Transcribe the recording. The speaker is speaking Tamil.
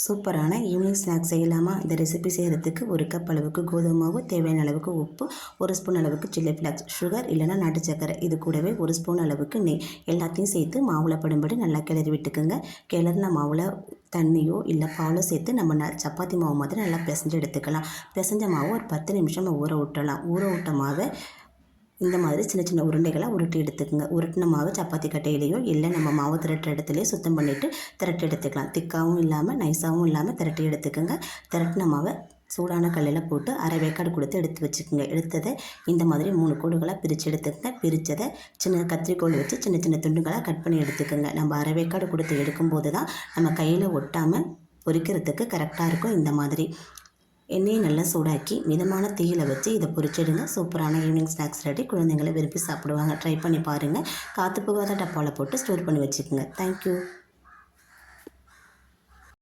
சூப்பரான ஈவினிங் ஸ்நாக்ஸ் செய்யலாமா? இந்த ரெசிபி செய்கிறதுக்கு ஒரு கப் அளவுக்கு கோதுமை மாவு, தேவையான அளவுக்கு உப்பு, ஒரு ஸ்பூன் அளவுக்கு சில்லி ஃப்ளாக்ஸ், சுகர் இல்லைனா நாட்டு சக்கரை, இது கூடவே ஒரு ஸ்பூன் அளவுக்கு நெய் எல்லாத்தையும் சேர்த்து மாவில் படும்படி நல்லா கிளறி விட்டுக்குங்க. கிளறின மாவில் தண்ணியோ இல்லை பாலோ சேர்த்து நம்ம சப்பாத்தி மாவு மாதிரி நல்லா பிசைஞ்சு எடுத்துக்கலாம். பிசைஞ்ச மாவு ஒரு 10 நிமிஷம் ஊற விட்டலாம். ஊற விட்ட மாவை இந்த மாதிரி சின்ன சின்ன உருண்டைகளாக உருட்டி எடுத்துக்கோங்க. உருட்டின மாவு சப்பாத்தி கட்டையிலையோ இல்லை நம்ம மாவு திரட்டுற இடத்துலையோ சுத்தம் பண்ணிவிட்டு திரட்டி எடுத்துக்கலாம். திக்காகவும் இல்லாமல் நைஸாகவும் இல்லாமல் திரட்டி எடுத்துக்கோங்க. திரட்டின மாவை சூடான கல்லில் போட்டு அரை வேக்காடு கொடுத்து எடுத்து வச்சுக்கோங்க. எடுத்ததை இந்த மாதிரி 3 கோடுகளாக பிரித்து எடுத்துக்கங்க. பிரித்ததை சின்ன கத்திரிக்கோள் வச்சு சின்ன சின்ன துண்டுகளாக கட் பண்ணி எடுத்துக்கோங்க. நம்ம அரை வேக்காடு கொடுத்து எடுக்கும்போது தான் நம்ம கையில் ஒட்டாமல் பொரிக்கிறதுக்கு கரெக்டாக இருக்கும். இந்த மாதிரி எண்ணெயை நல்லா சூடாக்கி மிதமான தீயில வச்சு இதை பொரிச்சிடுங்க. சூப்பரான ஈவினிங் ஸ்நாக்ஸ் ரெடி. குழந்தைங்களை விரும்பி சாப்பிடுவாங்க. ட்ரை பண்ணி பாருங்கள். காற்று போகாத டப்பாவில் போட்டு ஸ்டோர் பண்ணி வச்சுக்கோங்க. தேங்க்யூ.